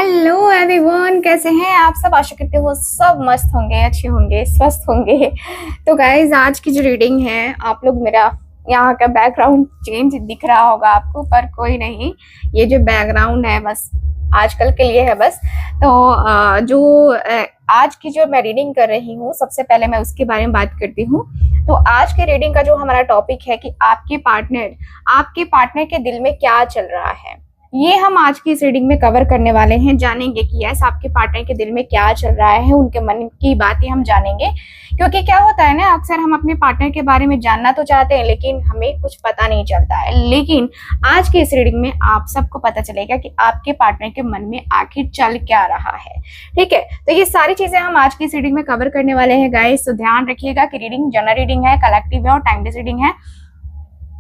Hello everyone, कैसे हैं आप सब। आशा करते हो सब मस्त होंगे, अच्छे होंगे, स्वस्थ होंगे। तो गाइज, आज की जो रीडिंग है, आप लोग मेरा यहाँ का बैकग्राउंड चेंज दिख रहा होगा आपको, पर कोई नहीं। ये जो बैकग्राउंड है बस आजकल के लिए है बस। तो आज की जो मैं रीडिंग कर रही हूँ, सबसे पहले मैं उसके बारे में बात करती हूँ। तो आज के रीडिंग का जो हमारा टॉपिक है कि आपके पार्टनर के दिल में क्या चल रहा है, ये हम आज की इस रीडिंग में कवर करने वाले हैं। जानेंगे कि यस, आपके पार्टनर के दिल में क्या चल रहा है, उनके मन की बातें हम जानेंगे। क्योंकि क्या होता है ना, अक्सर हम अपने पार्टनर के बारे में जानना तो चाहते हैं, लेकिन हमें कुछ पता नहीं चलता है। लेकिन आज की इस रीडिंग में आप सबको पता चलेगा कि आपके पार्टनर के मन में आखिर चल क्या रहा है। ठीक है, तो ये सारी चीजें हम आज की इस रीडिंग में कवर करने वाले हैं गाइस। तो ध्यान रखिएगा कि रीडिंग जनरल रीडिंग है, कलेक्टिव है और टाइमलेस रीडिंग है।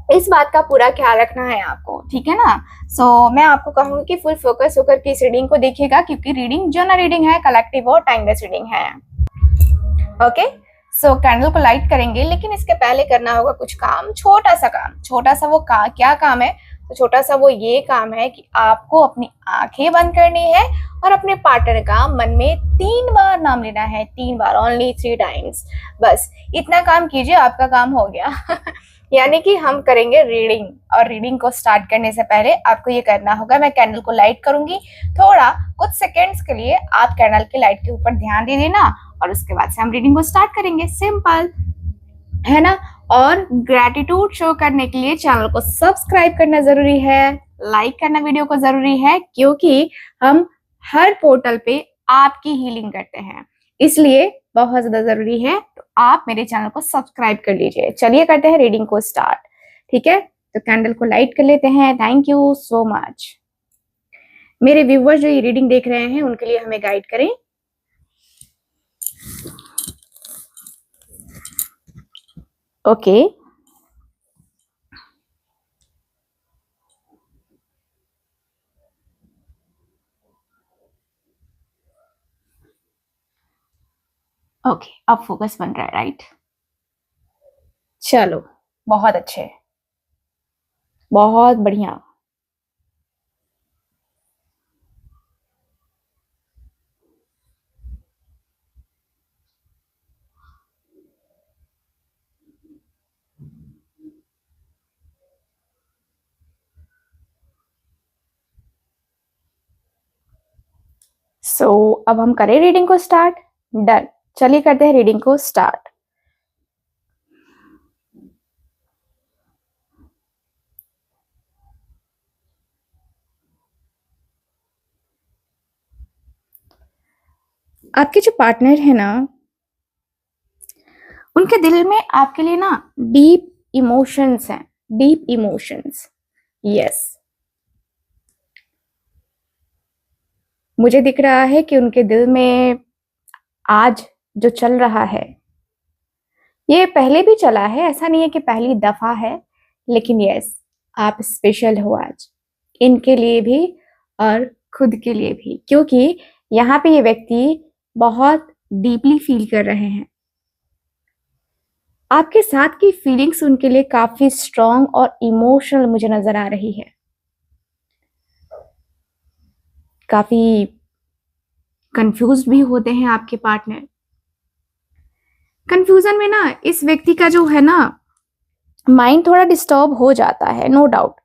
इस बात का पूरा ख्याल रखना है आपको, ठीक है ना। मैं आपको कहूंगी कि फुल फोकस होकर के इस रीडिंग को देखिएगा, क्योंकि रीडिंग जनरल रीडिंग है, कलेक्टिव और टाइमलेस रीडिंग है। ओके, कैंडल को लाइट करेंगे, लेकिन इसके पहले करना होगा कुछ काम, छोटा सा काम। छोटा सा वो क्या काम है? तो छोटा सा वो ये काम है कि आपको अपनी आंखें बंद करनी है और अपने पार्टनर का मन में 3 बार नाम लेना है। 3 बार, ओनली 3 टाइम्स। बस इतना काम कीजिए, आपका काम हो गया। यानी कि हम करेंगे रीडिंग, और रीडिंग को स्टार्ट करने से पहले आपको ये करना होगा, मैं कैंडल को लाइट करूंगी, थोड़ा कुछ सेकेंड्स के लिए आप कैंडल की लाइट के ऊपर ध्यान दे देना, और उसके बाद से हम रीडिंग को स्टार्ट करेंगे। सिंपल है ना। और ग्रेटिट्यूड शो करने के लिए चैनल को सब्सक्राइब करना जरूरी है, लाइक करना वीडियो को जरूरी है, क्योंकि हम हर पोर्टल पे आपकी हीलिंग करते हैं, इसलिए बहुत ज्यादा जरूरी है। तो आप मेरे चैनल को सब्सक्राइब कर लीजिए। चलिए करते हैं रीडिंग को स्टार्ट। ठीक है, तो कैंडल को लाइट कर लेते हैं। Thank you so much. मेरे व्यूअर्स जो ये रीडिंग देख रहे हैं, उनके लिए हमें गाइड करें। ओके, ओके, अब फोकस बन रहा है, राइट। चलो, बहुत अच्छे, बहुत बढ़िया। अब हम करें रीडिंग को स्टार्ट। डन, चलिए करते हैं रीडिंग को स्टार्ट। आपके जो पार्टनर है ना, उनके दिल में आपके लिए ना डीप इमोशंस हैं, डीप इमोशंस। यस, मुझे दिख रहा है कि उनके दिल में आज जो चल रहा है, ये पहले भी चला है, ऐसा नहीं है कि पहली दफा है, लेकिन यस, आप स्पेशल हो आज, इनके लिए भी और खुद के लिए भी, क्योंकि यहाँ पे ये व्यक्ति बहुत डीपली फील कर रहे हैं। आपके साथ की फीलिंग्स उनके लिए काफी स्ट्रॉन्ग और इमोशनल मुझे नजर आ रही है। काफी कंफ्यूज भी होते हैं आपके पार्टनर। कंफ्यूजन में ना इस व्यक्ति का जो है ना माइंड थोड़ा डिस्टर्ब हो जाता है, नो डाउट।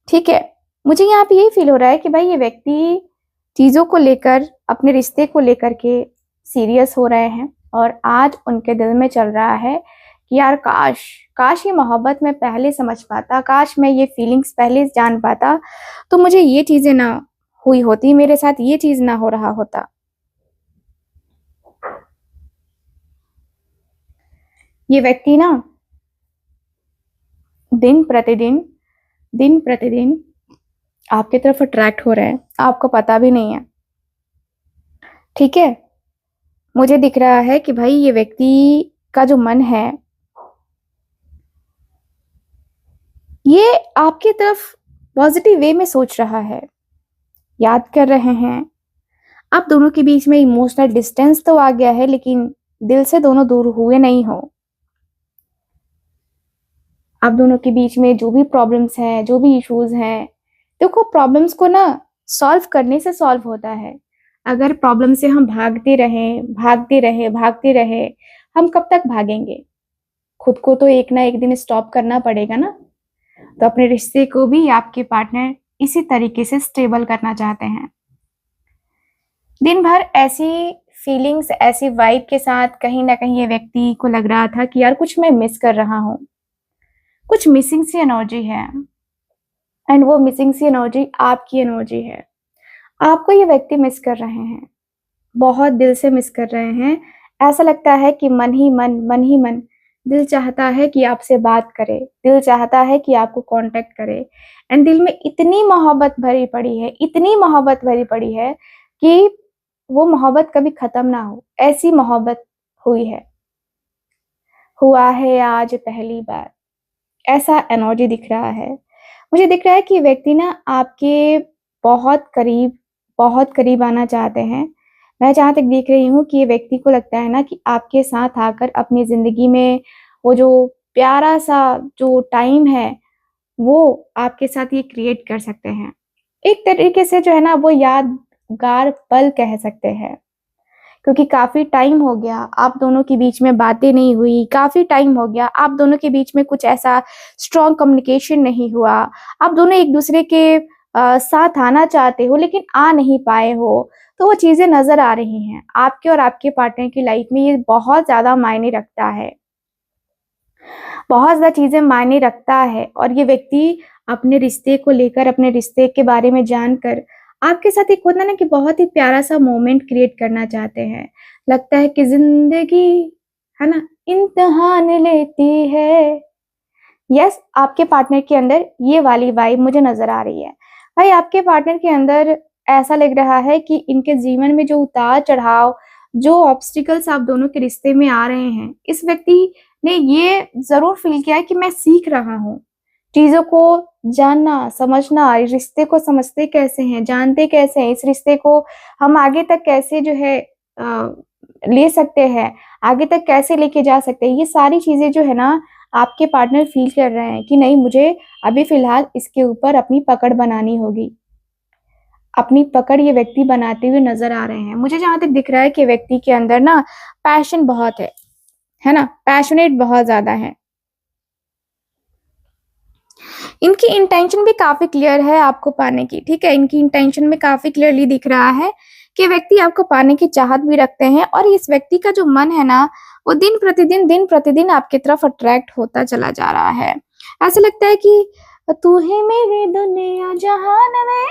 ठीक है, मुझे यहाँ पे यही फील हो रहा है कि भाई ये व्यक्ति चीजों को लेकर, अपने रिश्ते को लेकर के सीरियस हो रहे हैं, और आज उनके दिल में चल रहा है कि यार काश काश ये मोहब्बत मैं पहले समझ पाता, काश मैं ये फीलिंग्स पहले जान पाता, तो मुझे ये चीजें ना हुई होती, मेरे साथ ये चीज ना हो रहा होता। ये व्यक्ति ना दिन प्रतिदिन आपकी तरफ अट्रैक्ट हो रहा है, आपको पता भी नहीं है। ठीक है, मुझे दिख रहा है कि भाई ये व्यक्ति का जो मन है, ये आपकी तरफ पॉजिटिव वे में सोच रहा है, याद कर रहे हैं। आप दोनों के बीच में इमोशनल डिस्टेंस तो आ गया है, लेकिन दिल से दोनों दूर हुए नहीं हो। आप दोनों के बीच में जो भी प्रॉब्लम्स हैं, जो भी इश्यूज हैं, देखो प्रॉब्लम्स को ना सॉल्व करने से सॉल्व होता है। अगर प्रॉब्लम से हम भागते रहे, हम कब तक भागेंगे? खुद को तो एक ना एक दिन स्टॉप करना पड़ेगा ना। तो अपने रिश्ते को भी आपके पार्टनर इसी तरीके से स्टेबल करना चाहते हैं। दिन भर ऐसी फीलिंग्स, ऐसी वाइब के साथ कहीं ना कहीं ये व्यक्ति को लग रहा था कि यार कुछ मैं मिस कर रहा हूँ, कुछ मिसिंग सी एनर्जी है। एंड वो मिसिंग सी एनर्जी आपकी एनर्जी है। आपको ये व्यक्ति मिस कर रहे हैं, बहुत दिल से मिस कर रहे हैं। ऐसा लगता है कि मन ही मन दिल चाहता है कि आपसे बात करे, दिल चाहता है कि आपको कांटेक्ट करे। एंड दिल में इतनी मोहब्बत भरी पड़ी है, इतनी मोहब्बत भरी पड़ी है कि वो मोहब्बत कभी खत्म ना हो, ऐसी मोहब्बत हुआ है आज पहली बार। ऐसा एनर्जी दिख रहा है। मुझे दिख रहा है कि व्यक्ति ना आपके बहुत करीब आना चाहते हैं। मैं जहाँ तक देख रही हूँ कि ये व्यक्ति को लगता है ना कि आपके साथ आकर अपनी ज़िंदगी में वो जो प्यारा-सा जो टाइम है, वो आपके साथ ये क्रिएट कर सकते हैं। एक तरीके से जो है ना वो यादगार पल कह सकते हैं। क्योंकि काफ़ी टाइम हो गया आप दोनों के बीच में बातें नहीं हुई, काफ़ी टाइम हो गया आप दोनों के बीच में कुछ ऐसा स्ट्रॉन्ग कम्युनिकेशन नहीं हुआ। आप दोनों एक-दूसरे के साथ आना चाहते हो लेकिन आ नहीं पाए हो, तो वो चीज़ें नज़र आ रही हैं। आपके और आपके पार्टनर की लाइफ में ये बहुत ज़्यादा मायने रखता है। बहुत ज़्यादा चीज़ें मायने रखता है और ये व्यक्ति अपने रिश्ते को लेकर, अपने रिश्ते के बारे में जानकर आपके साथ एक होता है ना कि बहुत ही प्यारा-सा मोमेंट क्रिएट करना चाहते हैं। लगता है कि ज़िंदगी, है ना, इम्तिहान लेती है। यस, आपके पार्टनर के अंदर ये वाली वाइब मुझे नज़र आ रही है। भाई आपके पार्टनर के अंदर ऐसा लग रहा है कि इनके जीवन में जो उतार-चढ़ाव, जो ऑब्स्टिकल्स आप दोनों के रिश्ते में आ रहे हैं, इस व्यक्ति ने ये ज़रूर फ़ील किया है कि मैं सीख रहा हूँ। चीज़ों को जानना, समझना, इस रिश्ते को समझते कैसे हैं, जानते कैसे हैं, इस रिश्ते को हम आगे तक कैसे जो है ले सकते हैं, आगे तक कैसे लेके जा सकते हैं, ये सारी चीज़ें जो है ना आपके पार्टनर फ़ील कर रहे हैं कि नहीं मुझे अभी फ़िलहाल इसके ऊपर अपनी पकड़ बनानी होगी। अपनी पकड़ ये व्यक्ति बनाते हुए नज़र आ रहे हैं। मुझे जहाँ तक दिख रहा है कि व्यक्ति के अंदर ना पैशन बहुत है ना? पैशनेट बहुत ज़्यादा है। इनकी इंटेंशन भी काफ़ी क्लियर है आपको पाने की, ठीक है? इनकी इंटेंशन में काफ़ी क्लियरली दिख रहा है कि व्यक्ति आपको पाने की चाहत भी रखते हैं और इस व्यक्ति का जो मन है ना, वो दिन प्रतिदिन आपकी तरफ अट्रैक्ट होता चला जा रहा है। ऐसा लगता है कि तू ही मेरी दुनिया जहान में।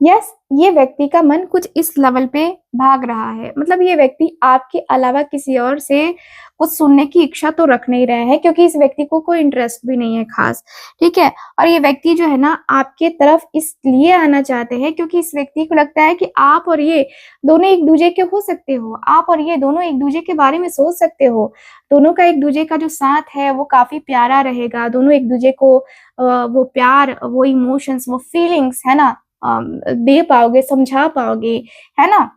यस, ये व्यक्ति का मन कुछ इस लेवल पे भाग रहा है। मतलब ये व्यक्ति आपके अलावा किसी और से कुछ सुनने की इच्छा तो रख नहीं रहे हैं क्योंकि इस व्यक्ति को कोई इंटरेस्ट भी नहीं है खास, ठीक है? और ये व्यक्ति जो है ना आपके तरफ इसलिए आना चाहते हैं क्योंकि इस व्यक्ति को लगता है कि आप और ये दोनों एक-दूजे के हो सकते हो। आप और ये दोनों एक-दूजे के बारे में सोच सकते हो। दोनों का एक-दूजे का जो साथ है वो काफ़ी प्यारा रहेगा। दोनों एक-दूजे को वो प्यार, वो इमोशंस, वो फीलिंग्स है ना दे पाओगे, समझा पाओगे, है ना?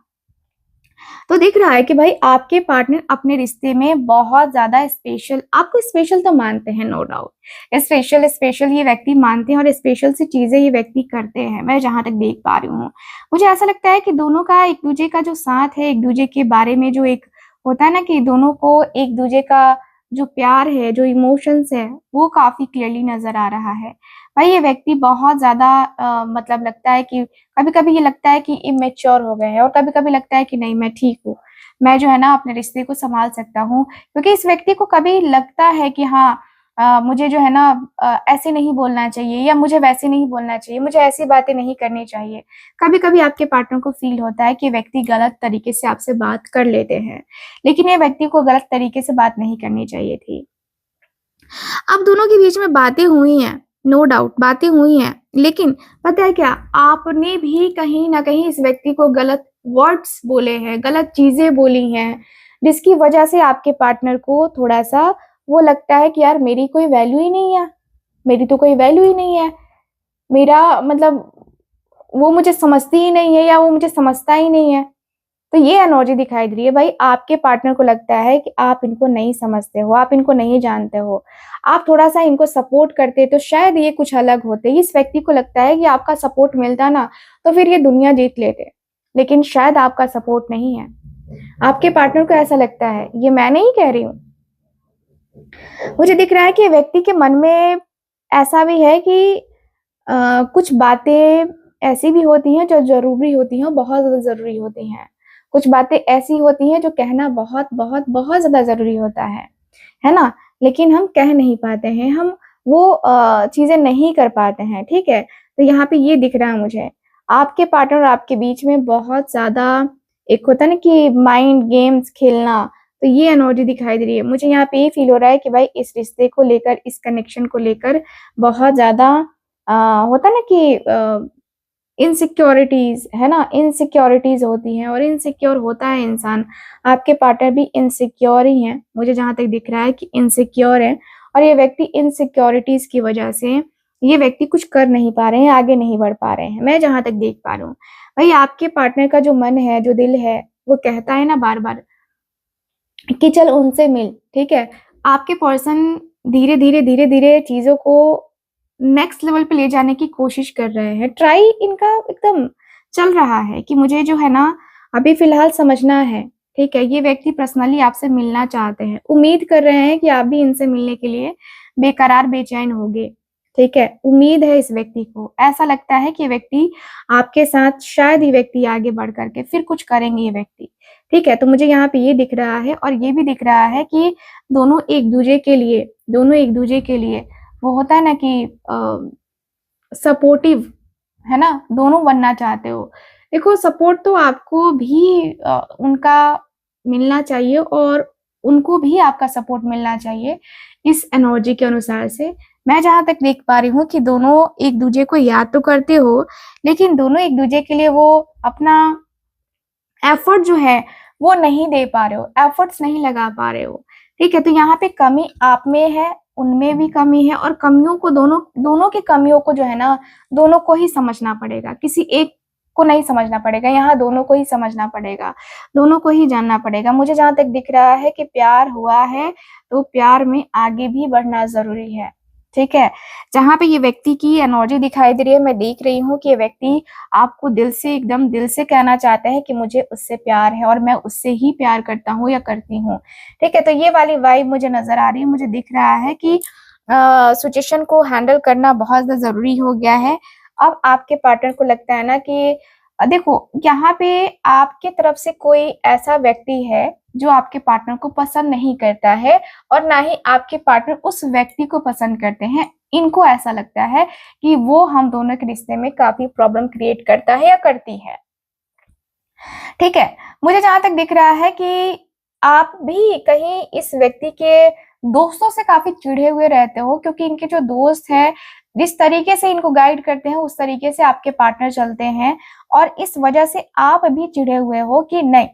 तो दिख रहा है कि भाई आपके पार्टनर अपने रिश्ते में बहुत ज़्यादा स्पेशल, आपको स्पेशल तो मानते हैं नो डाउट। स्पेशल ये व्यक्ति मानते हैं और स्पेशल सी चीज़ें ये व्यक्ति करते हैं, मैं जहाँ तक देख पा रही हूँ। मुझे ऐसा लगता है कि दोनों का एक-दूजे का जो साथ है, एक-दूजे के बारे में जो एक होता है ना कि दोनों को एक-दूजे का जो प्यार है, जो इमोशंस है, वो काफ़ी क्लियरली नज़र आ रहा है। भाई ये व्यक्ति बहुत ज़्यादा मतलब लगता है कि कभी-कभी ये लगता है कि इमैच्योर हो गए हैं और कभी-कभी लगता है कि नहीं मैं ठीक हूँ। मैं जो है ना अपने रिश्ते को सँभाल सकता हूँ क्योंकि इस व्यक्ति को कभी लगता है कि हाँ मुझे जो है ना ऐसे नहीं बोलना चाहिए या मुझे वैसे नहीं बोलना चाहिए, मुझे ऐसी बातें नहीं करनी चाहिए। कभी-कभी आपके पार्टनर को फ़ील होता है कि व्यक्ति गलत तरीके से आपसे बात कर लेते हैं, लेकिन ये व्यक्ति को गलत तरीके से बात नहीं करनी चाहिए थी। अब दोनों के बीच में बातें हुई हैं, नो डाउट बातें हुई हैं, लेकिन पता है क्या? आपने भी कहीं न कहीं इस व्यक्ति को गलत वर्ड्स बोले हैं, गलत चीज़ें बोली हैं, जिसकी वजह से आपके पार्टनर को थोड़ा-सा वो लगता है कि यार मेरी कोई वैल्यू ही नहीं है, मेरी तो कोई वैल्यू ही नहीं है। मेरा मतलब वो मुझे समझती ही नहीं है या वो मुझे समझता ही नहीं है। तो ये एनर्जी दिखाई दे रही है भाई, आपके पार्टनर को लगता है कि आप इनको नहीं समझते हो, आप इनको नहीं जानते हो, आप थोड़ा सा इनको सपोर्ट करते तो शायद ये कुछ अलग होते। इस व्यक्ति को लगता है कि आपका सपोर्ट मिलता ना तो फिर ये दुनिया जीत लेते, लेकिन शायद आपका सपोर्ट नहीं है। आपके पार्टनर को ऐसा लगता है, ये मैं नहीं कह रही हूँ, मुझे दिख रहा है कि व्यक्ति के मन में ऐसा भी है कि कुछ बातें ऐसी भी होती हैं जो ज़रूरी होती हैं, बहुत ज़्यादा ज़रूरी होती हैं। कुछ बातें ऐसी होती हैं जो कहना बहुत, बहुत, बहुत ज़्यादा ज़रूरी होता है ना? लेकिन हम कह नहीं पाते हैं, हम वो चीज़ें नहीं कर पाते हैं, ठीक है? तो यहाँ पे ये दिख रहा है मुझे, आपके पार्टनर और आपके बीच में बहुत ज़्यादा एक होता है ना कि माइंड गेम्स खेलना, तो ये एनर्जी दिखाई दे रही है। मुझे यहाँ पे ये फ़ील हो रहा है कि भाई इस रिश्ते को लेकर, इस कनेक्शन को लेकर बहुत ज़्यादा होता है ना कि इनसिक्योरिटीज़, है ना? इनसिक्योरिटीज़ होती हैं और इनसिक्योर होता है इंसान। आपके पार्टनर भी इनसिक्योर ही हैं, मुझे जहाँ तक दिख रहा है कि इनसिक्योर हैं और ये व्यक्ति इनसिक्योरिटीज़ की वजह से ये व्यक्ति कुछ कर नहीं पा रहे हैं, आगे नहीं बढ़ पा रहे हैं, मैं जहाँ तक देख पा रही हूँ। भई आपके पार्टनर का जो मन है, जो दिल है, वो कहता है ना बार-बार कि चल उनसे मिल, ठीक है? आपके पर्सन धीरे-धीरे, धीरे-धीरे चीज़ों को नेक्स्ट लेवल पे ले जाने की कोशिश कर रहे हैं। ट्राई इनका एकदम चल रहा है कि मुझे जो है ना अभी फ़िलहाल समझना है, ठीक है? ये व्यक्ति पर्सनली आपसे मिलना चाहते हैं। उम्मीद कर रहे हैं कि आप भी इनसे मिलने के लिए बेकरार बेचैन होंगे, ठीक है? उम्मीद है इस व्यक्ति को। ऐसा लगता है कि ये व्यक्ति आपके साथ शायद ये व्यक्ति आगे बढ़ कर के फिर कुछ करेंगे ये व्यक्ति, ठीक है? तो मुझे यहाँ पे ये दिख रहा है और ये भी दिख रहा है कि दोनों एक-दूजे के लिए वो होता है ना कि सपोर्टिव, है ना? दोनों बनना चाहते हो। देखो सपोर्ट तो आपको भी उनका मिलना चाहिए और उनको भी आपका सपोर्ट मिलना चाहिए इस एनर्जी के अनुसार से। मैं जहाँ तक देख पा रही हूँ कि दोनों एक-दूजे को याद तो करते हो, लेकिन दोनों एक-दूजे के लिए वो अपना एफर्ट जो है वो नहीं दे पा रहे हो, एफर्ट्स नहीं लगा पा रहे हो, ठीक है? तो यहाँ पे कमी आप में है, उनमें भी कमी है और कमियों को दोनों की कमियों को जो है ना, दोनों को ही समझना पड़ेगा, किसी एक को नहीं समझना पड़ेगा, यहाँ दोनों को ही समझना पड़ेगा, दोनों को ही जानना पड़ेगा। मुझे जहाँ तक दिख रहा है कि प्यार हुआ है, तो प्यार में आगे भी बढ़ना ज़रूरी है, ठीक है? जहाँ पे ये व्यक्ति की एनर्जी दिखाई दे रही है, मैं देख रही हूँ कि ये व्यक्ति आपको दिल से एकदम दिल से कहना चाहता है कि मुझे उससे प्यार है और मैं उससे ही प्यार करता हूँ या करती हूँ, ठीक है? तो ये वाली वाइब मुझे नज़र आ रही है, मुझे दिख रहा है कि सिचुएशन को हैंडल करना बहुत ज़्यादा ज़रूरी हो गया है। अब आपके पार्टनर को लगता है ना कि देखो यहाँ पे आपके तरफ से कोई ऐसा व्यक्ति है जो आपके पार्टनर को पसंद नहीं करता है और ना ही आपके पार्टनर उस व्यक्ति को पसंद करते हैं। इनको ऐसा लगता है कि वो हम दोनों के रिश्ते में काफ़ी प्रॉब्लम क्रिएट करता है या करती है, ठीक है? मुझे जहाँ तक दिख रहा है कि आप भी कहीं इस व्यक्ति के दोस्तों से काफ़ी चिढ़े हुए रहते हो क्योंकि इनके जो दोस्त हैं, जिस तरीके से इनको गाइड करते हैं, उस तरीके से आपके पार्टनर चलते हैं और इस वजह से आप भी चिढ़े हुए हो कि नहीं,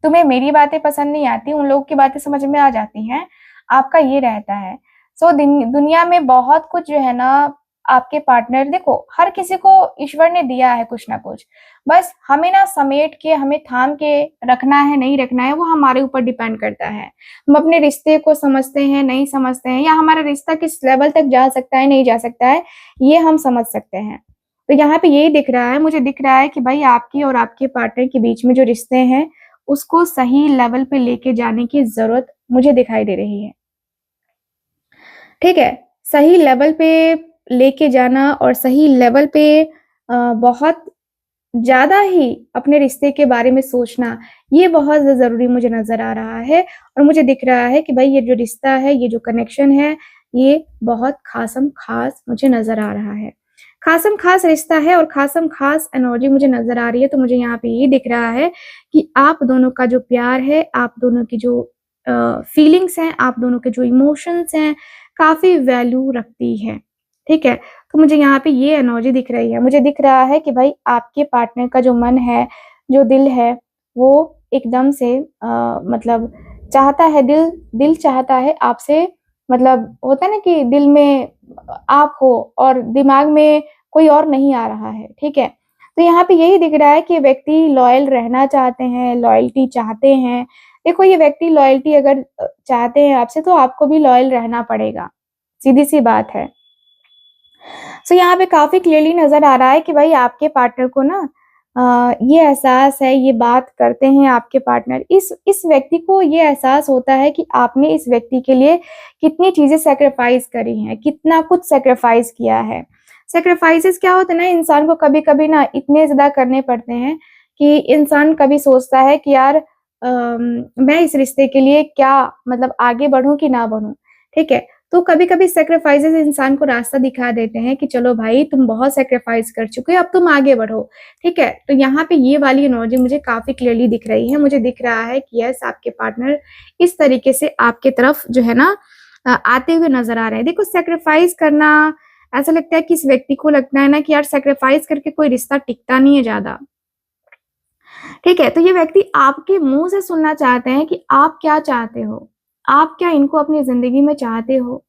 तुम्हें मेरी बातें पसंद नहीं आती, उन लोगों की बातें समझ में आ जाती हैं, आपका ये रहता है। सो दुनिया में बहुत कुछ जो है ना आपके पार्टनर देखो हर किसी को ईश्वर ने दिया है कुछ ना कुछ, बस हमें ना समेट के हमें थाम के रखना है नहीं रखना है वो हमारे ऊपर डिपेंड करता है। हम अपने रिश्ते को समझते हैं नहीं समझते हैं या हमारा रिश्ता किस लेवल तक जा सकता है नहीं जा सकता है ये हम समझ सकते हैं। तो यहाँ पे यही दिख रहा है, मुझे दिख रहा है कि भाई आपकी और आपके पार्टनर के बीच में जो रिश्ते हैं उसको सही लेवल पे लेके जाने की ज़रूरत मुझे दिखाई दे रही है, ठीक है? सही लेवल पे लेके जाना और सही लेवल पे बहुत ज़्यादा ही अपने रिश्ते के बारे में सोचना, ये बहुत ज़रूरी मुझे नज़र आ रहा है और मुझे दिख रहा है कि भाई ये जो रिश्ता है, ये जो कनेक्शन है, ये बहुत ख़ासम-ख़ास मुझे नज़र आ रहा है। ख़ासम-ख़ास रिश्ता है और ख़ासम-ख़ास एनर्जी मुझे नज़र आ रही है, तो मुझे यहाँ पे ये दिख रहा है कि आप दोनों का जो प्यार है, आप दोनों की जो फीलिंग्स हैं, आप दोनों के जो इमोशंस हैं, काफ़ी वैल्यू रखती है, ठीक है? तो मुझे यहाँ पे ये एनर्जी दिख रही है। मुझे दिख रहा है कि भाई आपके पार्टनर का जो मन है, जो दिल है, वो एकदम से मतलब चाहता है दिल चाहता है आपसे मतलब होता है ना कि दिल में आप हो और दिमाग में कोई और नहीं आ रहा है, ठीक है? तो यहाँ पे यही दिख रहा है कि व्यक्ति लॉयल रहना चाहते हैं, लॉयल्टी चाहते हैं। देखो ये व्यक्ति लॉयल्टी अगर चाहते हैं आपसे तो आपको भी लॉयल रहना पड़ेगा, सीधी-सी बात है। सो यहाँ पे काफ़ी क्लियरली नज़र आ रहा है कि भाई आपके पार्टनर को ना ये एहसास है, ये बात करते हैं आपके पार्टनर, इस व्यक्ति को ये एहसास होता है कि आपने इस व्यक्ति के लिए कितनी चीज़ें सैक्रिफाइस करी हैं, कितना कुछ सैक्रिफाइस किया है। सैक्रिफाइसेस क्या होता है ना, इंसान को कभी-कभी ना इतने ज़्यादा करने पड़ते हैं कि इंसान कभी सोचता है कि यार मैं इस रिश्ते के लिए क्या मतलब आगे बढ़ूँ कि ना बढ़ूँ, ठीक है? तो कभी-कभी सैक्रिफाइसेस इंसान को रास्ता दिखा देते हैं कि चलो भाई तुम बहुत सैक्रिफाइस कर चुके हो, अब तुम आगे बढ़ो, ठीक है? तो यहाँ पे ये वाली एनर्जी मुझे काफ़ी क्लियरली दिख रही है। मुझे दिख रहा है कि यस आपके पार्टनर इस तरीके से आपके तरफ जो है ना आते हुए नज़र आ रहे हैं। देखो सैक्रिफाइस करना ऐसा लगता है कि इस व्यक्ति को लगता है ना कि यार सैक्रिफाइस करके कोई रिश्ता टिकता नहीं है ज़्यादा, ठीक है? तो ये व्यक्ति आपके मुँह से सुनना चाहते हैं कि आप क्या चाहते हो? आप क्या इनको अपनी ज़िंदगी में चाहते हो?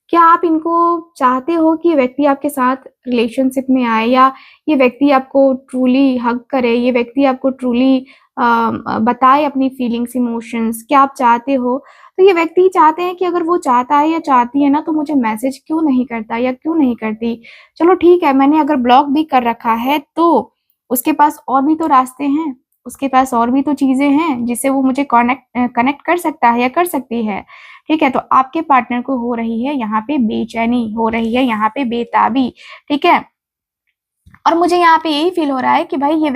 क्या आप इनको चाहते हो कि ये व्यक्ति आपके साथ रिलेशनशिप में आए या ये व्यक्ति आपको ट्रूली हग करे, ये व्यक्ति आपको ट्रूली बताए अपनी फीलिंग्स, इमोशंस, क्या आप चाहते हो? तो ये व्यक्ति चाहते हैं कि अगर वो चाहता है या चाहती है ना तो मुझे मैसेज क्यों नहीं करता या क्यों नहीं करती? चलो ठीक है, मैंने अगर ब्लॉक भी कर रखा है तो उसके पास और भी तो रास्ते हैं, उसके पास और भी तो चीज़ें हैं जिससे वो मुझे कनेक्ट कर सकता है या कर सकती है, ठीक है? तो आपके पार्टनर को हो रही है यहाँ पे बेचैनी, हो रही है यहाँ पे बेताबी, ठीक है? और मुझे यहाँ पे यही फ़ील हो रहा है कि भाई ये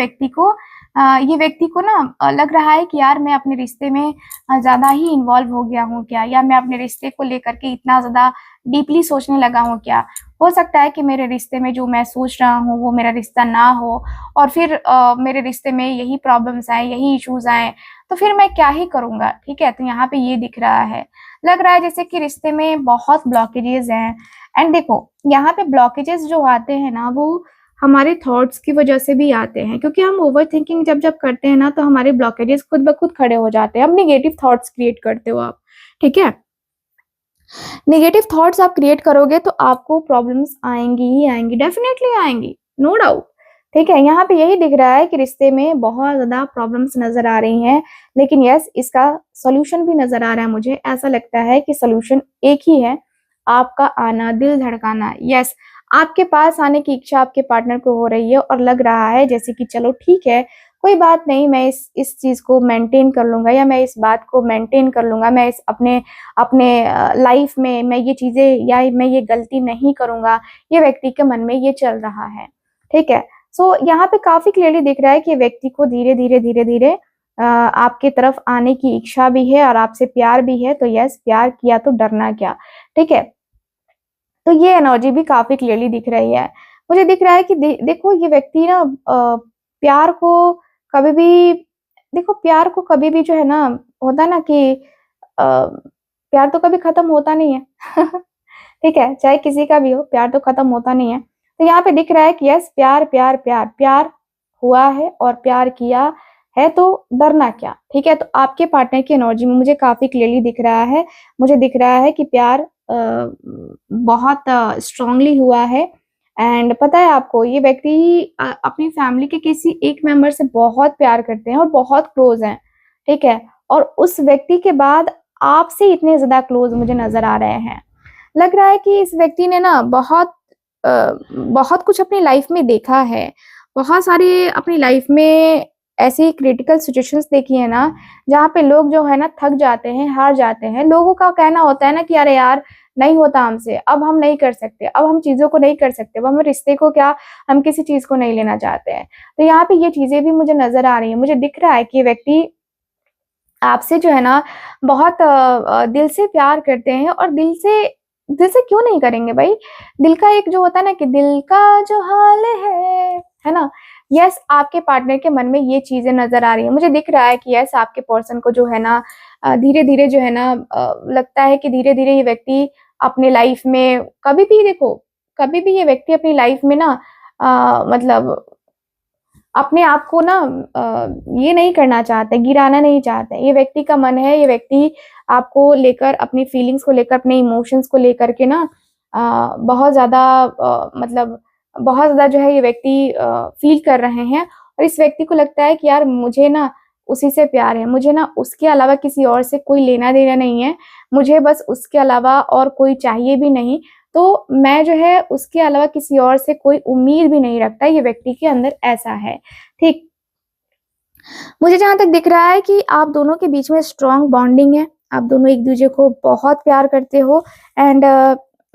व्यक्ति को ना लग रहा है कि यार मैं अपने रिश्ते में ज़्यादा ही इन्वॉल्व हो गया हूँ क्या? या मैं अपने रिश्ते को लेकर के इतना ज़्यादा डीपली सोचने लगा हूँ क्या? हो सकता है कि मेरे रिश्ते में जो मैं सोच रहा हूँ वो मेरा रिश्ता ना हो और फिर मेरे रिश्ते में यही प्रॉब्लम्स आएँ, यही इश्यूज़ आएँ, तो फिर मैं क्या ही करूँगा, ठीक है? तो यहाँ पे ये दिख रहा है। लग रहा है जैसे कि रिश्ते में बहुत ब्लॉकेजेज़ हैं एंड देखो, यहाँ पे ब्लॉकेजेज़ जो आते हैं ना वो हमारे थॉट्स की वजह से भी आते हैं क्योंकि हम ओवरथिंकिंग जब करते हैं ना तो हमारे ब्लॉकेजेस खुद ब खुद खड़े हो जाते हैं। अब नेगेटिव थॉट्स क्रिएट करते हो आप, ठीक है? नेगेटिव थॉट्स आप क्रिएट करोगे तो आपको प्रॉब्लम्स आएँगी ही आएँगी, डेफिनिटली आएँगी, नो डाउट, ठीक है? यहाँ पे यही दिख रहा है कि रिश्ते में बहुत ज़्यादा प्रॉब्लम्स नज़र आ रही हैं, लेकिन यस इसका सॉल्यूशन भी नज़र आ रहा है मुझे। ऐसा लगता है कि सॉल्यूशन एक ही है, आपका आना, दिल धड़काना। यस, आपके पास आने की इच्छा आपके पार्टनर को हो रही है और लग रहा है जैसे कि चलो ठीक है, कोई बात नहीं, मैं इस चीज़ को मेंटेन कर लूँगा या मैं इस बात को मेंटेन कर लूँगा, मैं इस अपने अपने लाइफ में मैं ये चीज़ें या मैं ये गलती नहीं करूँगा, ये व्यक्ति के मन में ये चल रहा है, ठीक है? सो यहाँ पे काफ़ी क्लियरली दिख रहा है कि व्यक्ति को धीरे-धीरे आपकी तरफ आने की इच्छा भी है और आपसे प्यार भी है, तो यस प्यार किया तो डरना क्या, ठीक है? तो ये एनर्जी भी काफ़ी क्लियरली दिख रही है। मुझे दिख रहा है कि देखो ये व्यक्ति ना प्यार को कभी भी देखो प्यार को कभी भी जो है ना होता है ना कि प्यार तो कभी खत्म होता नहीं है। ठीक है? चाहे किसी का भी हो, प्यार तो खत्म होता नहीं है। तो यहाँ पे दिख रहा है कि यस प्यार हुआ है और प्यार किया है तो डरना क्या, ठीक है? तो आपके पार्टनर की एनर्जी में मुझे काफ़ी क्लियरली दिख रहा है। मुझे दिख रहा है कि प्यार बहुत स्ट्रांगली हुआ है एंड पता है आपको ये व्यक्ति अपनी फैमिली के किसी एक मेंबर से बहुत प्यार करते हैं और बहुत क्लोज़ हैं, ठीक है? और उस व्यक्ति के बाद आपसे इतने ज़्यादा क्लोज़ मुझे नज़र आ रहे हैं। लग रहा है कि इस व्यक्ति ने ना बहुत कुछ अपनी लाइफ़ में देखा है। बहुत सारी अपनी लाइफ़ में ऐसी क्रिटिकल सिचुएशंस देखी है ना, जहाँ पे लोग जो है ना थक जाते हैं, हार जाते हैं। लोगों का कहना होता है ना कि अरे यार नहीं होता हमसे, अब हम नहीं कर सकते, अब हम चीज़ों को नहीं कर सकते, अब हम रिश्ते को क्या हम किसी चीज़ को नहीं लेना चाहते हैं। तो यहाँ पे ये चीज़ें भी मुझे नज़र आ रही हैं। मुझे दिख रहा है कि ये व्यक्ति आपसे जो है ना बहुत दिल से प्यार करते हैं और दिल से क्यों नहीं करेंगे भाई? दिल का एक जो होता है ना कि दिल का जो हाल है ना? यस, आपके पार्टनर के मन में ये चीज़ें नज़र आ रही हैं। मुझे दिख रहा है कि यस आपके पर्सन को जो है ना धीरे-धीरे जो है ना लगता है कि धीरे-धीरे ये व्यक्ति अपने लाइफ में कभी भी ये व्यक्ति अपनी लाइफ में ना मतलब अपने आप को ना ये नहीं करना चाहते, गिराना नहीं चाहते। ये व्यक्ति का मन है, ये व्यक्ति आपको लेकर अपनी फीलिंग्स को लेकर, अपने इमोशंस को लेकर के ना बहुत ज़्यादा मतलब बहुत ज़्यादा जो है ये व्यक्ति फ़ील कर रहे हैं और इस व्यक्ति को लगता है कि यार मुझे ना उसी से प्यार है, मुझे ना उसके अलावा किसी और से कोई लेना-देना नहीं है, मुझे बस उसके अलावा और कोई चाहिए भी नहीं, तो मैं जो है उसके अलावा किसी और से कोई उम्मीद भी नहीं रखता, ये व्यक्ति के अंदर ऐसा है, ठीक। मुझे जहाँ तक दिख रहा है कि आप दोनों के बीच में स्ट्रॉन्ग बॉन्डिंग है, आप दोनों एक-दूसरे को बहुत प्यार करते हो एंड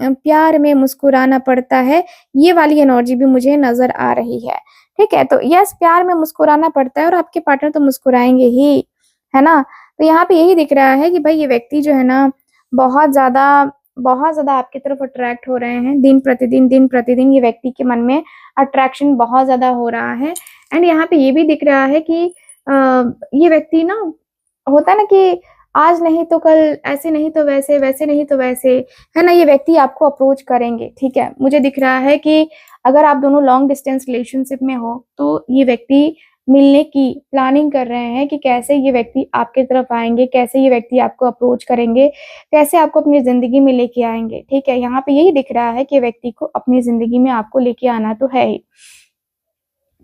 प्यार में मुस्कुराना पड़ता है, ये वाली एनर्जी भी मुझे नज़र आ रही है, ठीक है? तो यस, प्यार में मुस्कुराना पड़ता है और आपके पार्टनर तो मुस्कुराएँगे ही, है ना? तो यहाँ पे यही दिख रहा है कि भाई ये व्यक्ति जो है ना बहुत ज़्यादा आपकी तरफ अट्रैक्ट हो रहे हैं, दिन प्रतिदिन ये व्यक्ति के मन में अट्रैक्शन बहुत ज़्यादा हो रहा है एंड यहाँ पे ये भी दिख रहा है कि अ, ये व्यक्ति ना होता है ना कि आज नहीं तो कल, ऐसे नहीं तो वैसे, वैसे नहीं तो वैसे, है ना? ये व्यक्ति आपको अप्रोच करेंगे, ठीक है? मुझे दिख रहा है कि अगर आप दोनों लॉन्ग डिस्टेंस रिलेशनशिप में हो, तो ये व्यक्ति मिलने की प्लानिंग कर रहे हैं कि कैसे ये व्यक्ति आपकी तरफ आएँगे, कैसे ये व्यक्ति आपको अप्रोच करेंगे, कैसे आपको अपनी ज़िंदगी में लेके आएँगे, ठीक है? यहाँ पे यही दिख रहा है कि व्यक्ति को अपनी ज़िंदगी में आपको लेके आना तो है ही,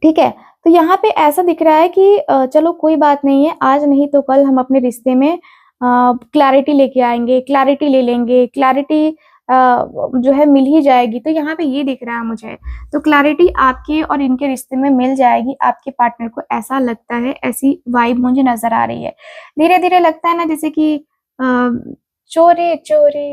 ठीक है? तो यहाँ पे ऐसा दिख रहा है कि चलो कोई बात नहीं है, आज नहीं तो कल हम अपने रिश्ते में क्लैरिटी लेके आएँगे, क्लैरिटी ले लेंगे, क्लैरिटी जो है मिल ही जाएगी। तो यहाँ पे ये दिख रहा है मुझे। तो क्लैरिटी आपके और इनके रिश्ते में मिल जाएगी, आपके पार्टनर को ऐसा लगता है, ऐसी वाइब मुझे नज़र आ रही है। धीरे-धीरे लगता है ना जैसे कि चोरी-चोरी,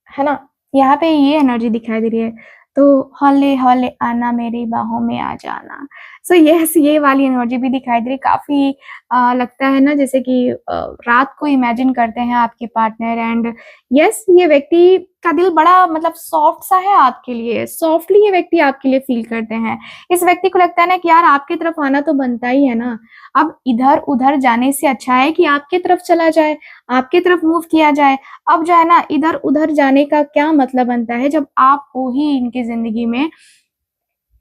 है ना? यहाँ पे ये एनर्जी दिखाई दे रही है। तो हौले-हौले आना मेरी बाहों में आ जाना। सो यस, ये वाली एनर्जी भी दिखाई दे रही है। काफ़ी लगता है ना जैसे कि रात को इमेजिन करते हैं आपके पार्टनर एंड यस, ये व्यक्ति का दिल बड़ा मतलब सॉफ्ट सा है आपके लिए। सॉफ्टली ये व्यक्ति आपके लिए फ़ील करते हैं। इस व्यक्ति को लगता है ना कि यार आपकी तरफ आना तो बनता ही है ना। अब इधर-उधर जाने से अच्छा है कि आपकी तरफ चला जाए, आपकी तरफ मूव किया जाए। अब जो है ना इधर-उधर जाने का क्या मतलब बनता है जब आप हो ही इनकी ज़िंदगी में,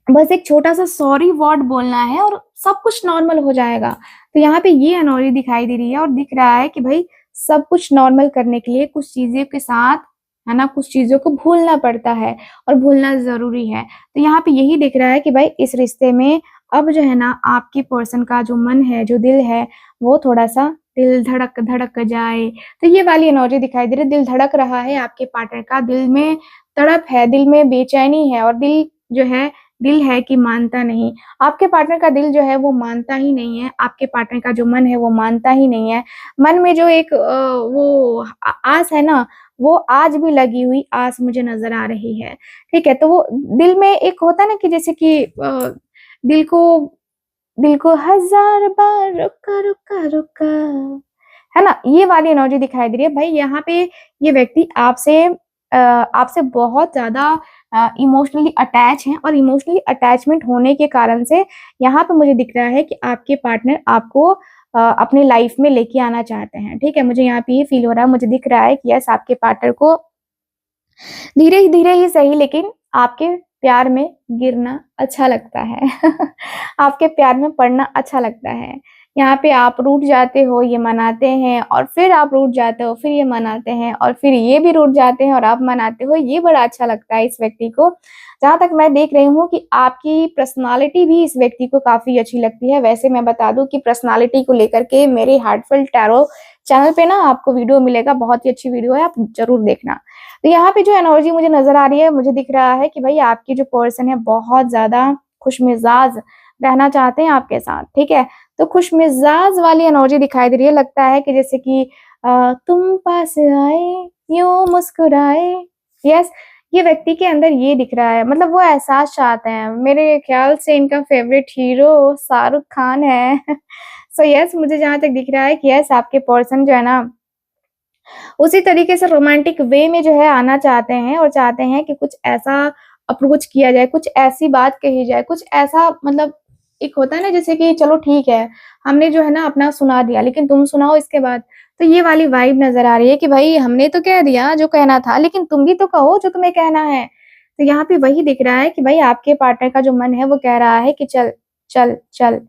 बस एक छोटा-सा सॉरी वर्ड बोलना है और सब कुछ नॉर्मल हो जाएगा। तो यहाँ पे ये एनर्जी दिखाई दे रही है और दिख रहा है कि भई सब कुछ नॉर्मल करने के लिए कुछ चीज़ों के साथ, है ना, कुछ चीज़ों को भूलना पड़ता है और भूलना ज़रूरी है। तो यहाँ पे यही दिख रहा है कि भाई इस रिश्ते में अब जो है ना आपके पर्सन का जो मन है, जो दिल है, वो थोड़ा-सा दिल धड़क जाए। तो ये वाली एनर्जी दिखाई दे रही है, दिल धड़क रहा है आपके पार्टनर का, दिल में तड़प है, दिल में बेचैनी है और दिल है कि मानता नहीं। आपके पार्टनर का दिल जो है वो मानता ही नहीं है, आपके पार्टनर का जो मन है वो मानता ही नहीं है। मन में जो एक वो आस है ना, वो आज भी लगी हुई आस मुझे नज़र आ रही है, ठीक है? तो वो दिल में एक होता है ना कि जैसे कि दिल को दिल को हज़ार बार रोका, रोका, रोका, है ना? ये वाली एनर्जी दिखाई दे रही है। भाई यहाँ पे ये व्यक्ति आपसे बहुत ज़्यादा इमोशनली अटैच हैं और इमोशनली अटैचमेंट होने के कारण से यहाँ पे मुझे दिख रहा है कि आपके पार्टनर आपको अपनी लाइफ में लेके आना चाहते हैं, ठीक है? मुझे यहाँ पे ये फ़ील हो रहा है, मुझे दिख रहा है कि यस, आपके पार्टनर को धीरे ही सही लेकिन आपके प्यार में गिरना अच्छा लगता है। आपके प्यार में पड़ना अच्छा लगता है। यहाँ पे आप रूठ जाते हो, ये मनाते हैं और फिर आप रूठ जाते हो, फिर ये मनाते हैं और फिर ये भी रूठ जाते हैं और आप मनाते हो, ये बड़ा अच्छा लगता है इस व्यक्ति को। जहाँ तक मैं देख रही हूँ कि आपकी पर्सनैलिटी भी इस व्यक्ति को काफ़ी अच्छी लगती है। वैसे मैं बता दूँ कि पर्सनैलिटी को लेकर के मेरे हार्टफुल टैरो चैनल पे ना आपको वीडियो मिलेगा, बहुत ही अच्छी वीडियो है, आप ज़रूर देखना। तो यहाँ पे जो एनर्जी मुझे नज़र आ रही है, मुझे दिख रहा है कि भई आपकी जो पर्सन है बहुत ज़्यादा खुशमिज़ाज रहना चाहते हैं आपके साथ, ठीक है? तो खुशमिज़ाज वाली एनर्जी दिखाई दे रही है, लगता है कि जैसे कि तुम पास आए, यूँ मुस्कुराए। यस, ये व्यक्ति के अंदर ये दिख रहा है, मतलब वो एहसास चाहते हैं। मेरे ख़्याल से इनका फ़ेवरेट हीरो शाहरुख खान है। सो यस, मुझे जहाँ तक दिख रहा है कि यस, आपके पर्सन जो है ना उसी तरीके से रोमांटिक वे में जो है आना चाहते हैं और चाहते हैं कि कुछ ऐसा अप्रोच किया जाए, कुछ ऐसी बात कही जाए, कुछ ऐसा मतलब एक होता है ना जैसे कि चलो ठीक है, हमने जो है ना अपना सुना दिया लेकिन तुम सुनाओ इसके बाद। तो ये वाली वाइब नज़र आ रही है कि भाई हमने तो कह दिया जो कहना था, लेकिन तुम भी तो कहो जो तुम्हें कहना है। तो यहाँ पे वही दिख रहा है कि भाई आपके पार्टनर का जो मन है वो कह रहा है कि चल, चल, चल,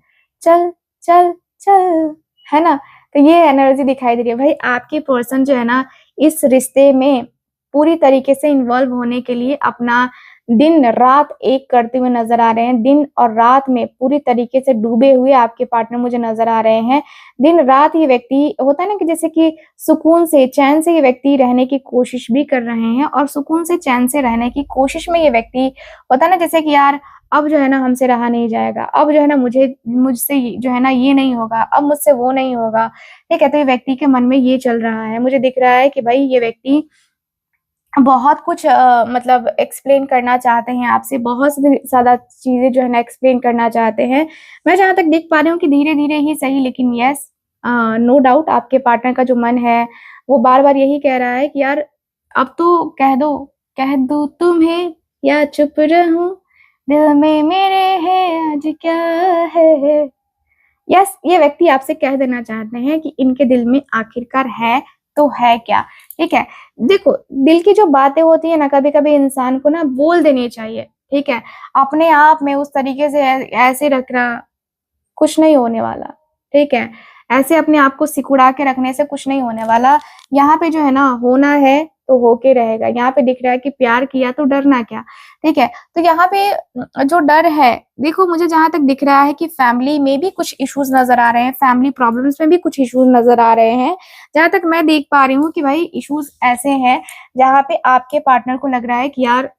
चल, चल, चल, है ना? तो ये एनर्जी दिखाई दे रही है। भाई आपके पर्सन जो है ना इस रिश्ते में पूरी तरीके से इन्वॉल्व होने के लिए अपना दिन रात एक करते हुए नजर आ रहे हैं। दिन और रात में पूरी तरीके से डूबे हुए आपके पार्टनर मुझे नजर आ रहे हैं। दिन रात ये व्यक्ति, होता है ना कि जैसे कि सुकून से चैन से ये व्यक्ति रहने की कोशिश भी कर रहे हैं, और सुकून से चैन से रहने की कोशिश में ये व्यक्ति, होता है ना जैसे कि यार अब जो है ना हमसे रहा नहीं जाएगा, अब जो है ना मुझसे जो है ना ये नहीं होगा, अब मुझसे वो नहीं होगा। ठीक है, तो ये व्यक्ति के मन में ये चल रहा है। मुझे दिख रहा है कि भाई ये व्यक्ति बहुत कुछ मतलब एक्सप्लेन करना चाहते हैं आपसे, बहुत ज़्यादा चीज़ें जो है ना एक्सप्लेन करना चाहते हैं। मैं जहाँ तक देख पा रही हूँ कि धीरे-धीरे ही सही, लेकिन यस, नो डाउट आपके पार्टनर का जो मन है, वो बार-बार यही कह रहा है कि यार अब तो कह दूँ तुम्हें या चुप रहूँ, दिल में मेरे है आज क्या है। यस, ये व्यक्ति आपसे कह देना चाहते हैं कि इनके दिल में आखिरकार है तो है क्या, ठीक है? देखो, दिल की जो बातें होती है ना, कभी-कभी इंसान को ना बोल देनी चाहिए, ठीक है? अपने आप में उस तरीके से ऐसे रखना कुछ नहीं होने वाला, ठीक है? ऐसे अपने आप को सिकुड़ा के रखने से कुछ नहीं होने वाला। यहाँ पे जो है ना होना है तो होके रहेगा। यहाँ पे दिख रहा है कि प्यार किया तो डरना क्या, ठीक है? तो यहाँ पे जो डर है, देखो मुझे जहाँ तक दिख रहा है कि फैमिली में भी कुछ इश्यूज़ नज़र आ रहे हैं, फैमिली प्रॉब्लम्स में भी कुछ इश्यूज़ नज़र आ रहे हैं। जहाँ तक मैं देख पा रही हूँ कि भाई इश्यूज़ ऐसे हैं, जहाँ पे आपके पार्टनर को लग रहा है कि यार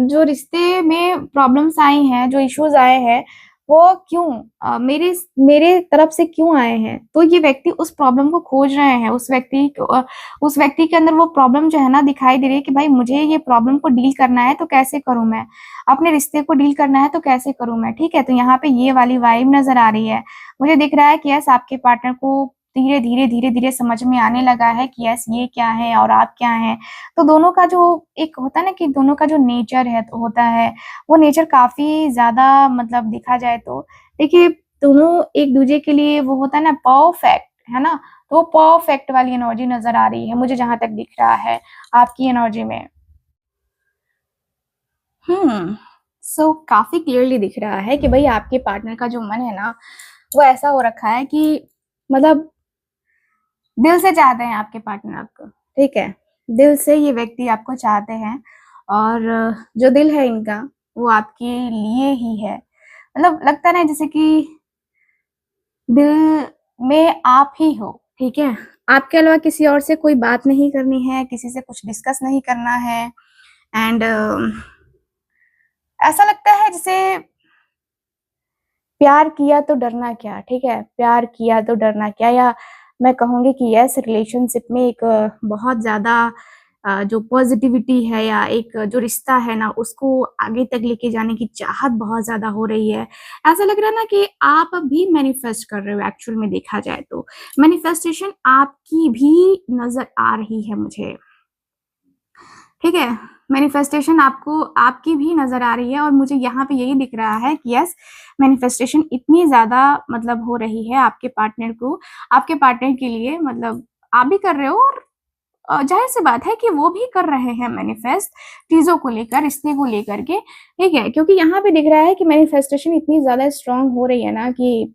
जो रिश्ते में प्रॉब्लम्स आई हैं, जो इश्यूज़ आए हैं, वो क्यों मेरे मेरे तरफ से क्यों आए हैं? तो ये व्यक्ति उस प्रॉब्लम को खोज रहे हैं, उस व्यक्ति के अंदर वो प्रॉब्लम जो है ना दिखाई दे रही है कि भाई मुझे ये प्रॉब्लम को डील करना है तो कैसे करूँ मैं? अपने रिश्ते को डील करना है तो कैसे करूँ मैं? ठीक है? तो यहाँ पे ये वाली वाइब नज़र आ रही है। मुझे दिख रहा है कि यस, आपके पार्टनर को धीरे-धीरे समझ में आने लगा है कि यस, ये क्या है और आप क्या हैं। तो दोनों का जो एक होता है ना कि दोनों का जो नेचर है होता है, वो नेचर काफ़ी ज़्यादा मतलब देखा जाए तो देखिए, दोनों एक-दूसरे के लिए वो होता है ना परफेक्ट, है ना? तो वो परफेक्ट वाली एनर्जी नज़र आ रही है, मुझे जहाँ तक दिख रहा है आपकी एनर्जी में। सो काफ़ी क्लियरली दिख रहा है कि भई आपके पार्टनर का जो मन है ना, वो ऐसा हो रखा है कि मतलब दिल से चाहते हैं आपके पार्टनर आपको, ठीक है? दिल से ये व्यक्ति आपको चाहते हैं, और जो दिल है इनका, वो आपके लिए ही है। मतलब लगता है ना जैसे कि दिल में आप ही हो, ठीक है? आपके अलावा किसी और से कोई बात नहीं करनी है, किसी से कुछ डिस्कस नहीं करना है, एंड ऐसा लगता है जैसे प्यार किया तो डरना क्या, ठीक है? प्यार किया तो डरना क्या, या मैं कहूँगी कि यस, रिलेशनशिप में एक बहुत ज़्यादा जो पॉज़िटिविटी है या एक जो रिश्ता है ना, उसको आगे तक लेके जाने की चाहत बहुत ज़्यादा हो रही है। ऐसा लग रहा है ना कि आप भी मैनिफेस्ट कर रहे हो, एक्चुअल में देखा जाए तो। मैनिफेस्टेशन आपकी भी नज़र आ रही है मुझे। ठीक है? मैनिफेस्टेशन आपको आपकी भी नज़र आ रही है, और मुझे यहाँ पे यही दिख रहा है कि यस, मैनिफेस्टेशन इतनी ज़्यादा मतलब हो रही है आपके पार्टनर के लिए, मतलब आप भी कर रहे हो, और ज़ाहिर-सी बात है कि वो भी कर रहे हैं मैनिफेस्ट चीज़ों को लेकर, रिश्ते को लेकर के, ठीक है? क्योंकि यहाँ पे दिख रहा है कि मैनिफेस्टेशन इतनी ज़्यादा स्ट्रॉन्ग हो रही है ना कि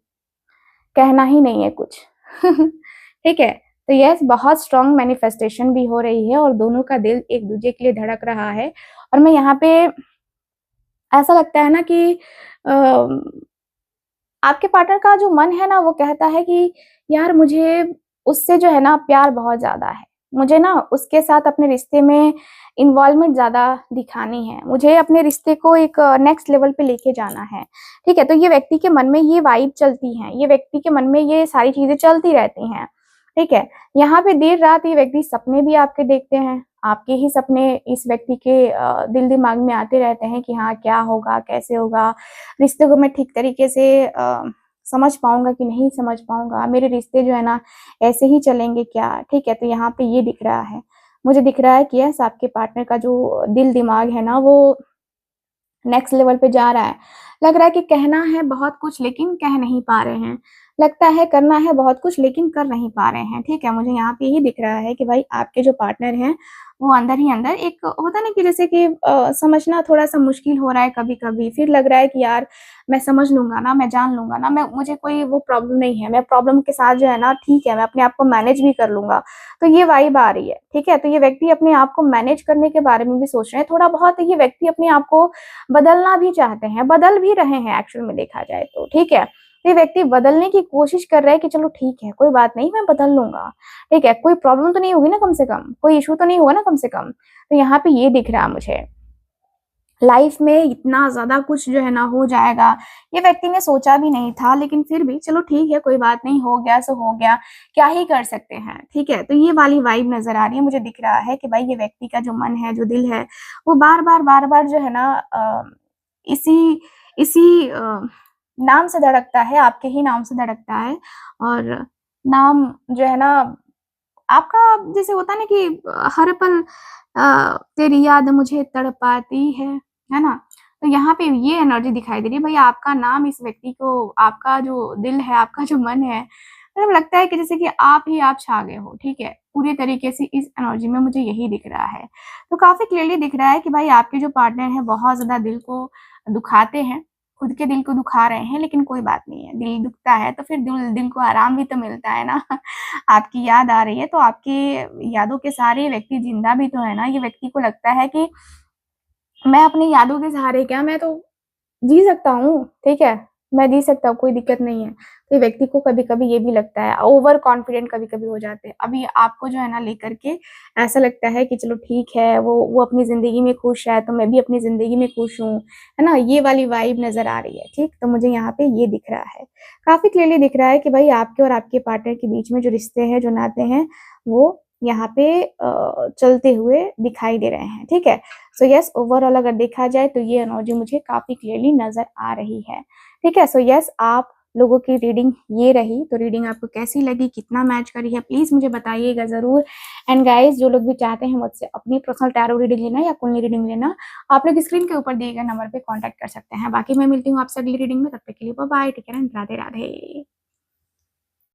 कहना ही नहीं है कुछ। ठीक है? तो यस, बहुत स्ट्रॉन्ग मैनिफेस्टेशन भी हो रही है, और दोनों का दिल एक-दूसरे के लिए धड़क रहा है, और मैं यहाँ पे ऐसा लगता है ना कि अ, आपके पार्टनर का जो मन है ना, वो कहता है कि यार मुझे उससे जो है ना प्यार बहुत ज़्यादा है। मुझे ना उसके साथ अपने रिश्ते में इन्वॉल्वमेंट ज़्यादा दिखानी है। मुझे अपने रिश्ते को एक नेक्स्ट लेवल पे लेके जाना है। ठीक है? तो ये व्यक्ति के मन में ये वाइब चलती हैं, ये व्यक्ति के मन में ये सारी चीज़ें चलती रहती हैं। ठीक है? यहाँ पे देर रात ये व्यक्ति सपने भी आपके देखते हैं। आपके ही सपने इस व्यक्ति के दिल-दिमाग में आते रहते हैं कि हाँ, क्या होगा, कैसे होगा? रिश्ते को मैं ठीक तरीके से समझ पाऊँगा कि नहीं समझ पाऊँगा? मेरे रिश्ते जो है ना ऐसे ही चलेंगे क्या? ठीक है? तो यहाँ पे ये दिख रहा है। मुझे दिख रहा है कि यस, आपके पार्टनर का जो दिल-दिमाग है ना, वो नेक्स्ट लेवल पे जा रहा है। लग रहा है कि कहना है बहुत कुछ लेकिन कह नहीं पा रहे हैं, लगता है करना है बहुत कुछ लेकिन कर नहीं पा रहे हैं। ठीक है, मुझे यहाँ पे यही दिख रहा है कि भाई आपके जो पार्टनर हैं वो अंदर ही अंदर एक होता है ना कि जैसे कि समझना थोड़ा-सा मुश्किल हो रहा है कभी-कभी, फिर लग रहा है कि यार मैं समझ लूँगा ना, मैं जान लूँगा ना, मैं मुझे कोई वो प्रॉब्लम नहीं है, मैं प्रॉब्लम के साथ जो है ना ठीक है, मैं अपने आप को मैनेज भी कर लूँगा। तो ये वाइब आ रही है, ठीक है? तो ये व्यक्ति अपने आप को मैनेज करने के बारे में भी सोच रहे हैं, थोड़ा बहुत ये व्यक्ति अपने आप को बदलना भी चाहते हैं, बदल भी रहे हैं एक्चुअल में देखा जाए तो, ठीक है? तो ये व्यक्ति बदलने की कोशिश कर रहा है कि चलो ठीक है, कोई बात नहीं मैं बदल लूँगा, ठीक है? कोई प्रॉब्लम तो नहीं होगी ना कम से कम, कोई इश्यू तो नहीं होगा ना कम से कम। तो यहाँ पे ये दिख रहा है मुझे। लाइफ में इतना ज़्यादा कुछ जो है ना हो जाएगा, ये व्यक्ति ने सोचा भी नहीं था, लेकिन फिर भी चलो ठीक है, कोई बात नहीं, हो गया सो हो गया, क्या ही कर सकते हैं, ठीक है? तो ये वाली वाइब नज़र आ रही है, मुझे दिख रहा है कि भाई ये व्यक्ति का जो मन है, जो दिल है, वो बार-बार जो है ना इसी इसी नाम से धड़कता है, आपके ही नाम से धड़कता है और नाम जो है ना आपका जैसे होता है ना कि हर पल तेरी याद मुझे तड़पाती है ना? तो यहाँ पे ये एनर्जी दिखाई दे रही है, भई आपका नाम इस व्यक्ति को आपका जो दिल है, आपका जो मन है, मतलब लगता है कि जैसे कि आप ही आप छा गए हो, ठीक है? पूरी तरीके से इस एनर्जी में मुझे यही दिख रहा है। तो काफ़ी क्लियरली दिख रहा है कि भाई आपके जो पार्टनर हैं बहुत ज़्यादा दिल को दुखाते हैं, खुद के दिल को दुखा रहे हैं, लेकिन कोई बात नहीं है, दिल दुखता है तो फिर दिल दिल को आराम भी तो मिलता है ना। आपकी याद आ रही है तो आपकी यादों के सहारे ये व्यक्ति ज़िंदा भी तो है ना, ये व्यक्ति को लगता है कि मैं अपनी यादों के सहारे क्या मैं तो जी सकता हूँ, ठीक है? मैं जी सकता हूँ, कोई दिक्कत नहीं है। तो व्यक्ति को कभी-कभी ये भी लगता है, ओवर कॉन्फिडेंट कभी-कभी हो जाते हैं। अभी आपको जो है ना लेकर के ऐसा लगता है कि चलो ठीक है, वो अपनी ज़िंदगी में खुश है, तो मैं भी अपनी ज़िंदगी में खुश हूँ, है ना? ये वाली वाइब नज़र आ रही है, ठीक? तो मुझे यहाँ पे ये दिख रहा है। काफ़ी क्लियरली दिख रहा है कि भाई आपके और आपके पार्टनर के बीच में जो रिश्ते हैं, जो नाते हैं, वो यहाँ पे चलते हुए दिखाई दे रहे हैं, ठीक है? सो यस ओवरऑल अगर देखा जाए तो ये एनर्जी मुझे काफ़ी क्लियरली नज़र आ रही है, ठीक है? सो यस आप लोगों की रीडिंग ये रही, तो रीडिंग आपको कैसी लगी, कितना मैच करी है, प्लीज़ मुझे बताइएगा ज़रूर। एंड गाइज़ जो लोग भी चाहते हैं मुझसे अपनी पर्सनल टैरो रीडिंग लेना या कुंडली रीडिंग लेना, आप लोग स्क्रीन के ऊपर दिए गए नंबर पे कॉन्टैक्ट कर सकते हैं। बाकी मैं मिलती हूँ आपसे अगली रीडिंग में, तब तक के लिए bye bye, take care and Radhe Radhe.